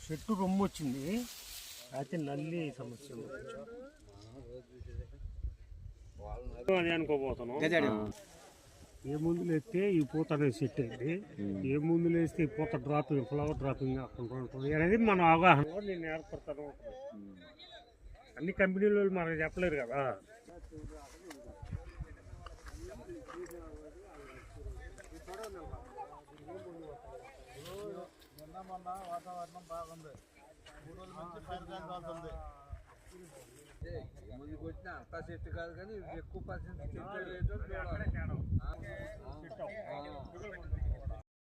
చెట్టు రొమ్ము వచ్చింది అయితే నల్లి సమస్య అదే అనుకోబోతున్నాం. ఏ మందులు వేస్తే ఈ పూత అనేది సెట్ అయింది, ఏ మందులు వేస్తే ఈ పూత డ్రాపింగ్ ఫ్లవర్ డ్రాపింగ్ ఉంటుంది అనేది మన అవగాహన. నేను ఏర్పడతాను. అన్ని కంపెనీలు మనకు చెప్పలేరు కదా. మొన్న వాతావరణం బాగుంది, 3 రోజుల నుంచి పైరుగాలి అవుతుంది. ముందుకు వచ్చిన అంత చెట్టు కాదు కానీ ఎక్కువ పర్సెంట్ చెట్టు లేదు.